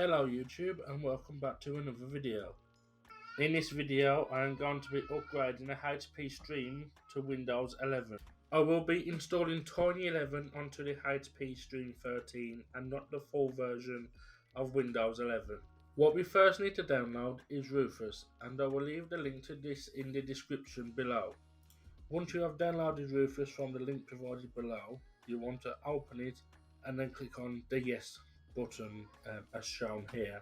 Hello YouTube and welcome back to another video. In this video I am going to be upgrading a HP Stream to Windows 11. I will be installing Tiny 11 onto the HP Stream 13 and not the full version of Windows 11. What we first need to download is Rufus, and I will leave the link to this in the description below. Once you have downloaded Rufus from the link provided below, you want to open it and then click on the Yes button as shown here.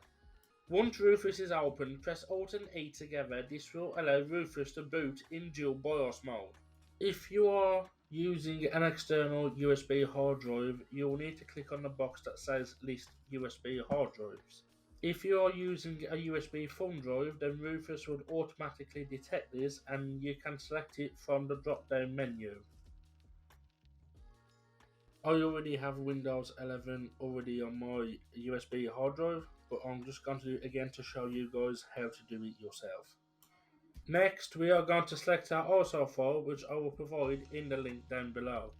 Once Rufus is open, press Alt and E together. This will allow Rufus to boot in dual BIOS mode. If you are using an external USB hard drive, you will need to click on the box that says List USB hard drives. If you are using a USB thumb drive, then Rufus would automatically detect this and you can select it from the drop down menu. I already have Windows 11 already on my USB hard drive, but I'm just going to do it again to show you guys how to do it yourself. Next, we are going to select our ISO file, which I will provide in the link down below.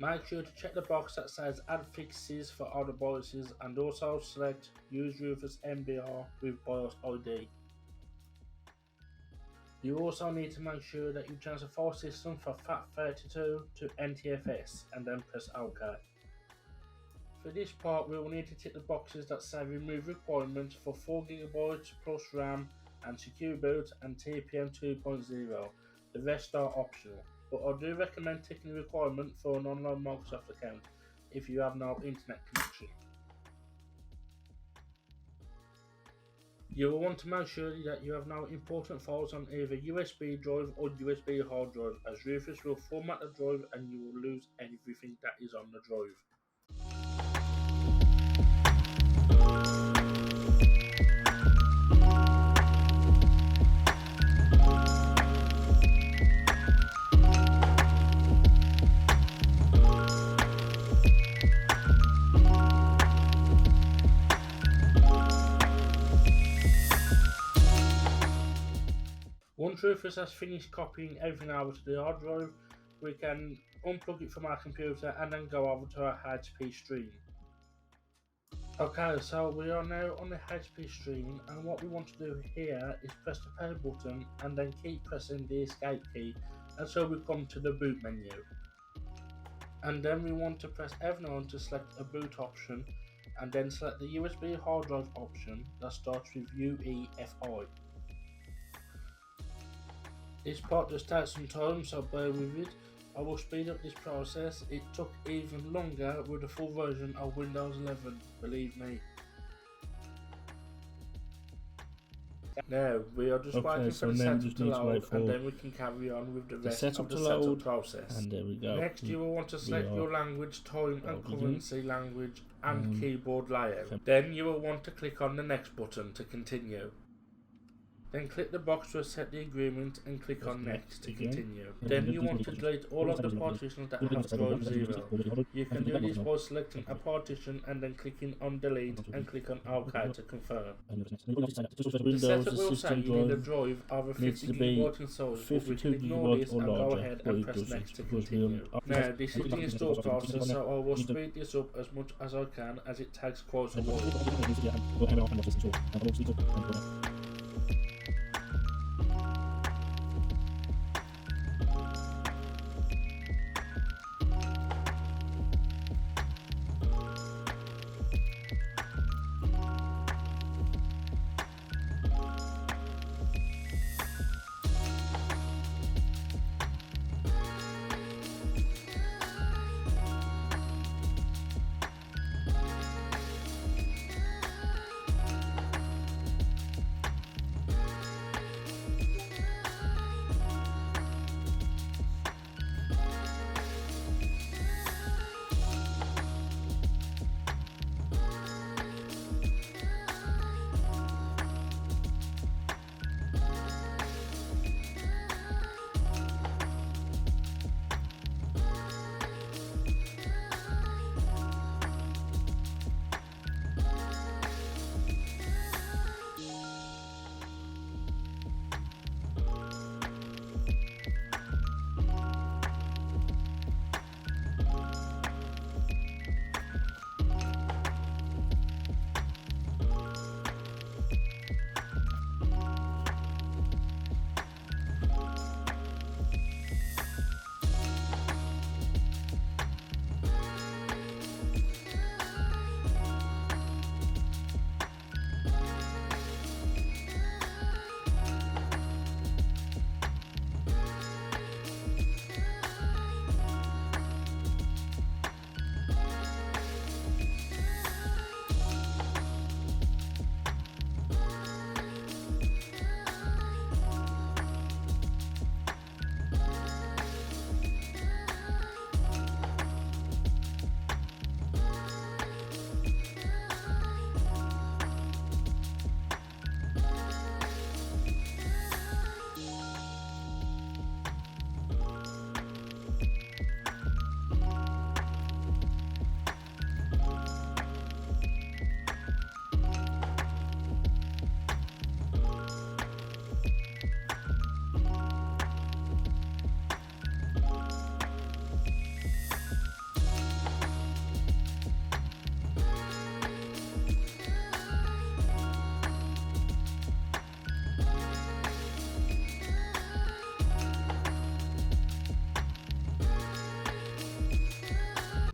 Make sure to check the box that says Add Fixes for other BIOSes and also select Use Rufus MBR with BIOS ID. You also need to make sure that you change the file system from FAT32 to NTFS and then press OK. For this part we will need to tick the boxes that say Remove Requirements for 4GB plus RAM and Secure Boot and TPM 2.0. The rest are optional. But I do recommend ticking the requirement for an online Microsoft account if you have no internet connection. You will want to make sure that you have no important files on either USB drive or USB hard drive, as Rufus will format the drive and you will lose everything that is on the drive. Once Rufus has finished copying everything over to the hard drive, we can unplug it from our computer and then go over to our HP Stream. Okay, so we are now on the HP Stream, and what we want to do here is press the power button and then keep pressing the escape key until we come to the boot menu. And then we want to press F9 to select a boot option and then select the USB hard drive option that starts with UEFI. This part does take some time, so bear with it. I will speed up this process. It took even longer with the full version of Windows 11, believe me. Now, we are just waiting for the setup to load, and then we can carry on with the rest of the setup process. And there we go. Next, you will want to select your language, time and currency language, and keyboard layout. Then you will want to click on the next button to continue. Then click the box to accept the agreement and click on next to continue. Then you want to delete all of the partitions that have drive 0. You can do this by selecting a partition and then clicking on delete and click on OK to confirm. The setup will say you need a drive over 50GB in size, but we can ignore this and go ahead and press next to continue. Now this is the install process, so I will speed this up as much as I can as it takes quite a while.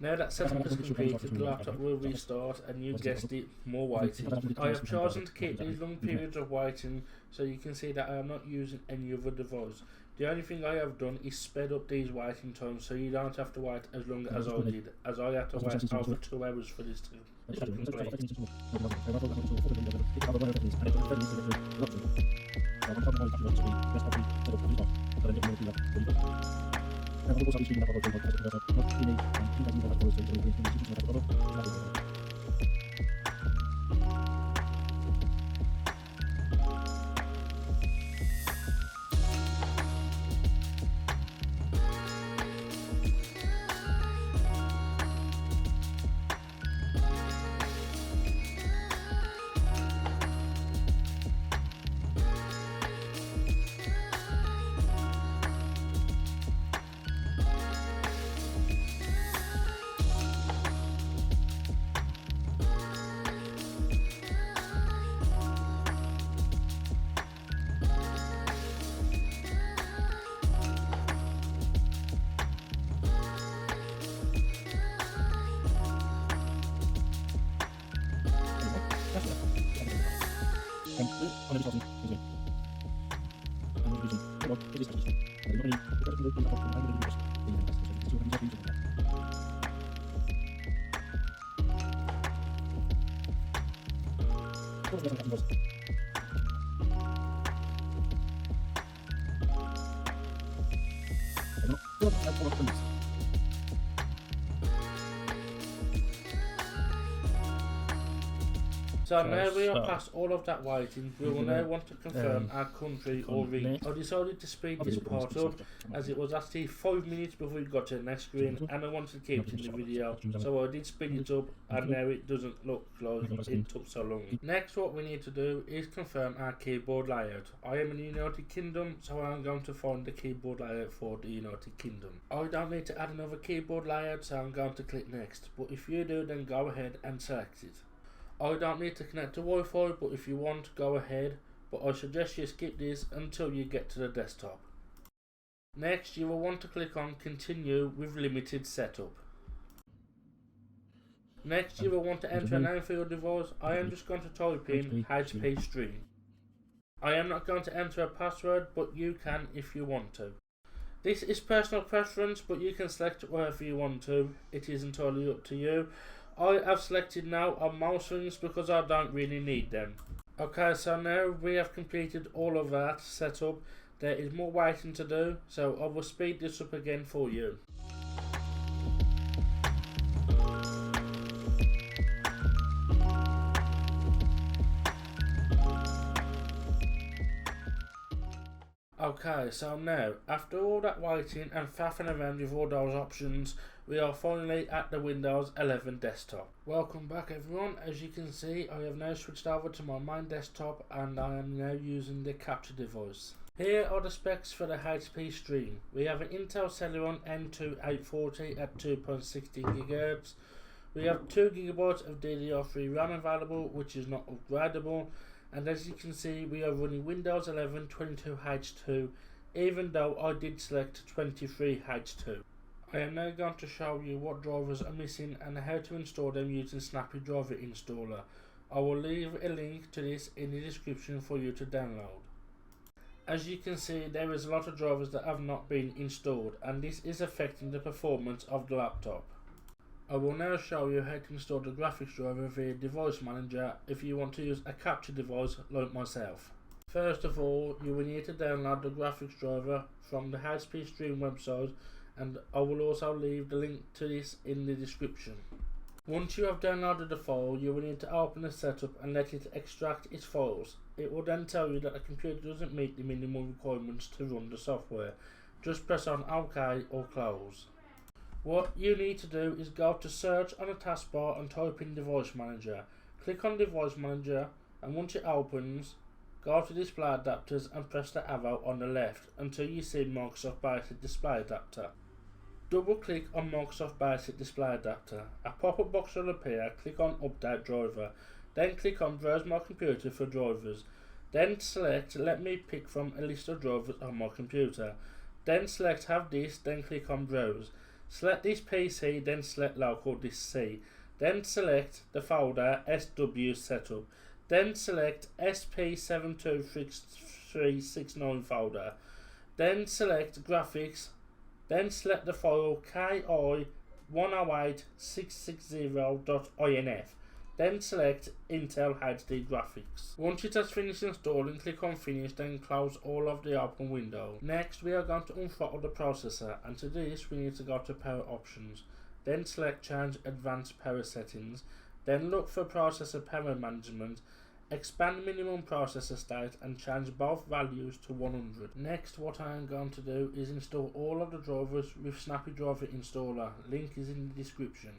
Now that setup is completed, the laptop will restart and you guessed it, more waiting. I have chosen to keep these long periods of waiting so you can see that I am not using any other device. The only thing I have done is sped up these waiting times so you don't have to wait as long as I did, as I had to wait over 2 hours for this to complete. So now we are past all of that waiting, we will now want to confirm our country or region. I decided to speed this part up as it was actually 5 minutes before we got to the next screen and I wanted to keep it in the video, so I did speed it up and now it doesn't look like it took so long. Next, what we need to do is confirm our keyboard layout. I am in the United Kingdom, so I am going to find the keyboard layout for the United Kingdom. I don't need to add another keyboard layout, so I'm going to click next, but if you do, then go ahead and select it. I don't need to connect to Wi-Fi, but if you want, go ahead, but I suggest you skip this until you get to the desktop. Next, you will want to click on Continue with Limited Setup. Next, you will want to enter a name for your device. I am just going to type in HP Stream. I am not going to enter a password, but you can if you want to. This is personal preference, but you can select whatever you want to. It is entirely up to you. I have selected now on mouse rings because I don't really need them. Okay, so now we have completed all of that setup. There is more waiting to do, so I will speed this up again for you. Okay, so now, after all that waiting and faffing around with all those options, we are finally at the Windows 11 desktop. Welcome back everyone. As you can see, I have now switched over to my main desktop and I am now using the capture device. Here are the specs for the HP Stream. We have an Intel Celeron M2 at 2.60 GHz. We have 2 GB of DDR3 RAM available, which is not upgradable. And as you can see, we are running Windows 11 22H2, even though I did select 23H2. I am now going to show you what drivers are missing and how to install them using Snappy Driver Installer. I will leave a link to this in the description for you to download. As you can see, there is a lot of drivers that have not been installed, and this is affecting the performance of the laptop. I will now show you how to install the graphics driver via Device Manager if you want to use a capture device like myself. First of all, you will need to download the graphics driver from the HP Stream website, and I will also leave the link to this in the description. Once you have downloaded the file, you will need to open the setup and let it extract its files. It will then tell you that the computer doesn't meet the minimum requirements to run the software. Just press on OK or Close. What you need to do is go to Search on the taskbar and type in Device Manager. Click on Device Manager, and once it opens, go to Display Adapters and press the arrow on the left until you see Microsoft Basic Display Adapter. Double click on Microsoft Basic Display Adapter. A pop-up box will appear. Click on Update Driver. Then click on Browse My Computer for drivers. Then select Let me pick from a list of drivers on my computer. Then select Have this, then click on Browse. Select this PC, then select local disk C. Then select the folder SW setup. Then select SP72369 folder. Then select graphics. Then select the file ki108660.inf. Then select Intel HD graphics. Once it has finished installing, click on finish, then close all of the open windows. Next we are going to unthrottle the processor, and to this we need to go to power options. Then select change advanced power settings. Then look for processor power management. Expand minimum processor state and change both values to 100. Next, what I am going to do is install all of the drivers with Snappy Driver Installer. Link is in the description.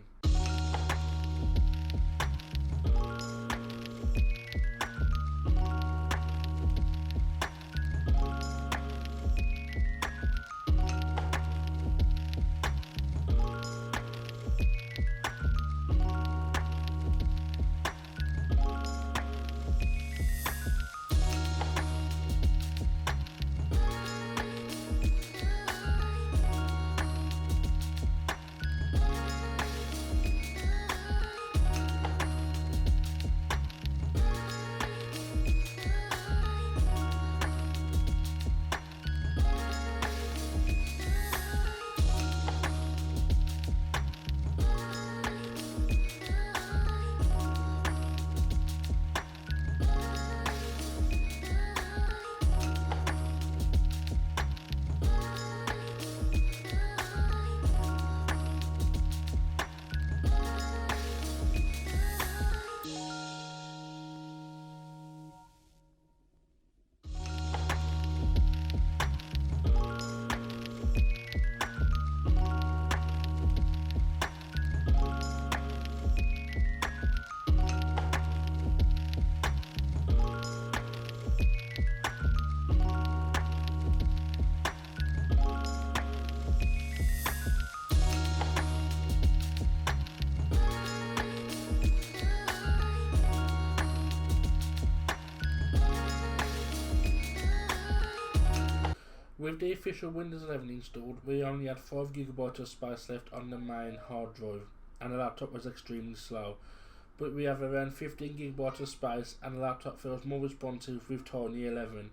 With the official Windows 11 installed, we only had 5GB of space left on the main hard drive, and the laptop was extremely slow. But we have around 15GB of space, and the laptop feels more responsive with Tiny 11.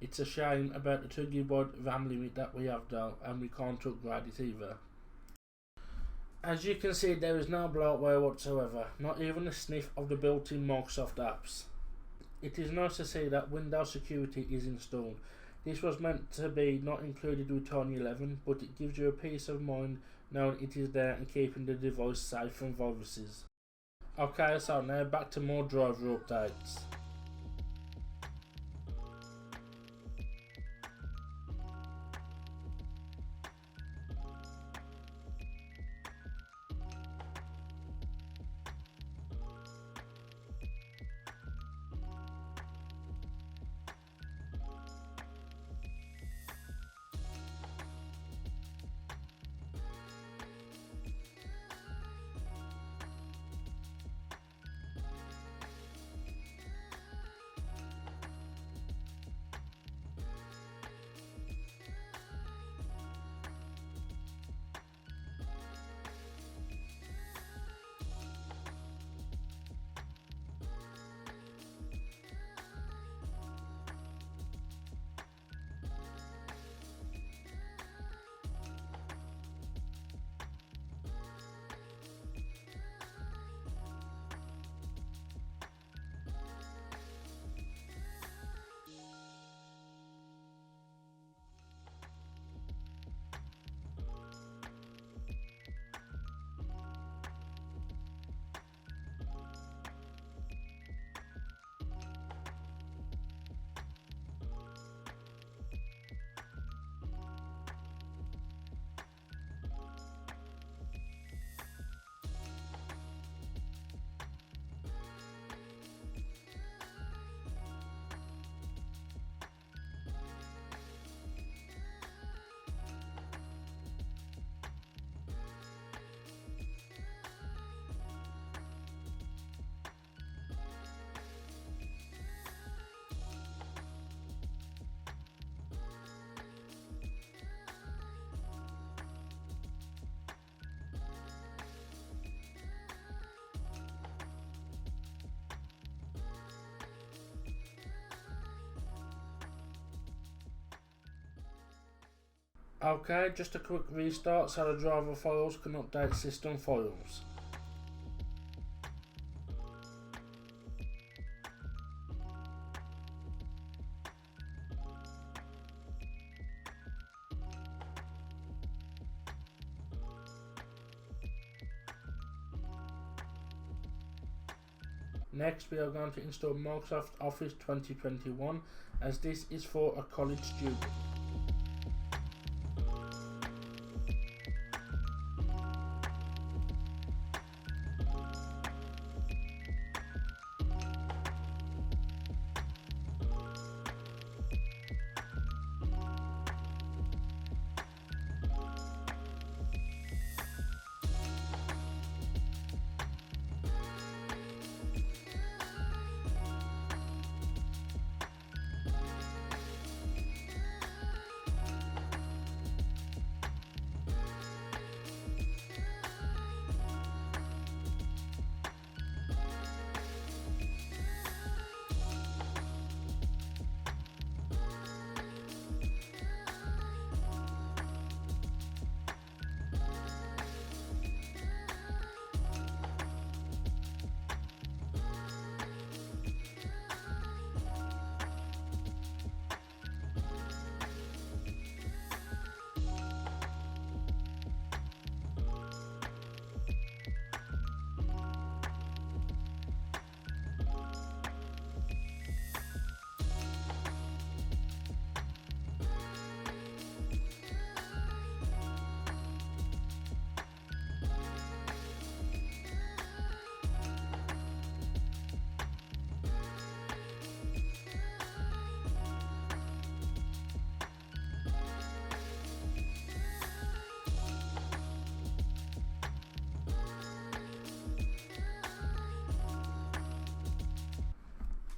It's a shame about the 2GB RAM limit that we have though, and we can't upgrade it either. As you can see, there is no bloatware whatsoever, not even a sniff of the built-in Microsoft apps. It is nice to see that Windows security is installed. This was meant to be not included with Tiny 11, but it gives you a peace of mind knowing it is there and keeping the device safe from viruses. Okay, so now back to more driver updates. Okay, just a quick restart so the driver files can update system files. Next, we are going to install Microsoft Office 2021, as this is for a college student.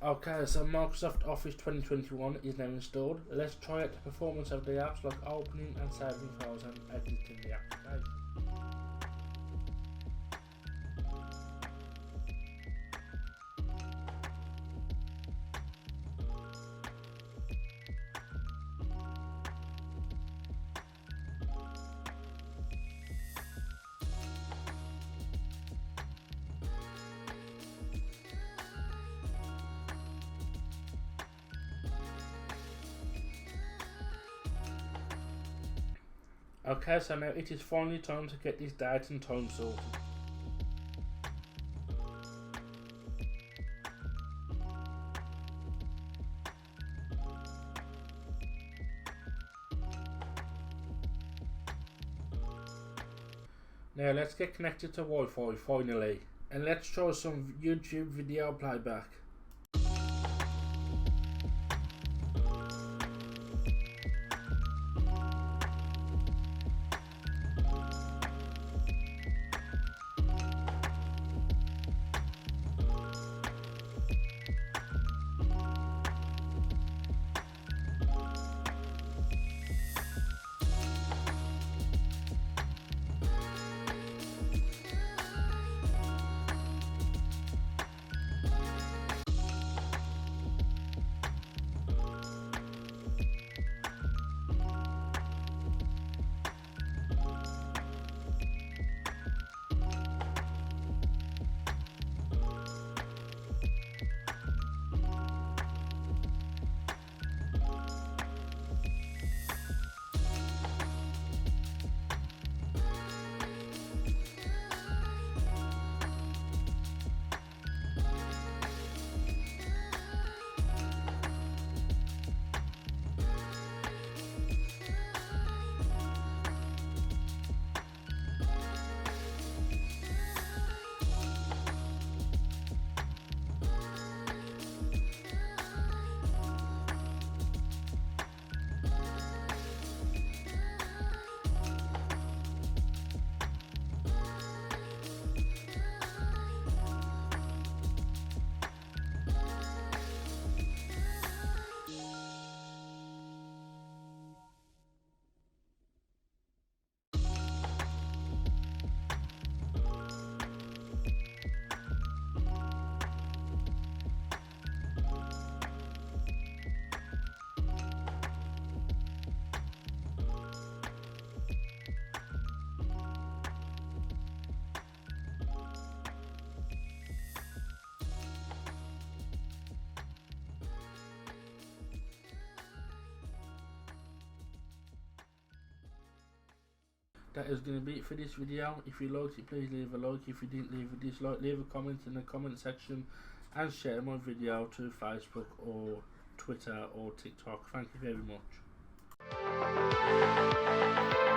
Okay, so Microsoft Office 2021 is now installed. Let's try out the performance of the apps like opening and saving files and editing the application. Okay, so now it is finally time to get this date and time sorted. Now let's get connected to Wi-Fi finally, and let's try some YouTube video playback. that is going to be it for this video. If you liked it, please leave a like. If you didn't, leave a dislike. Leave a comment in the comment section and share my video to Facebook or Twitter or TikTok. Thank you very much.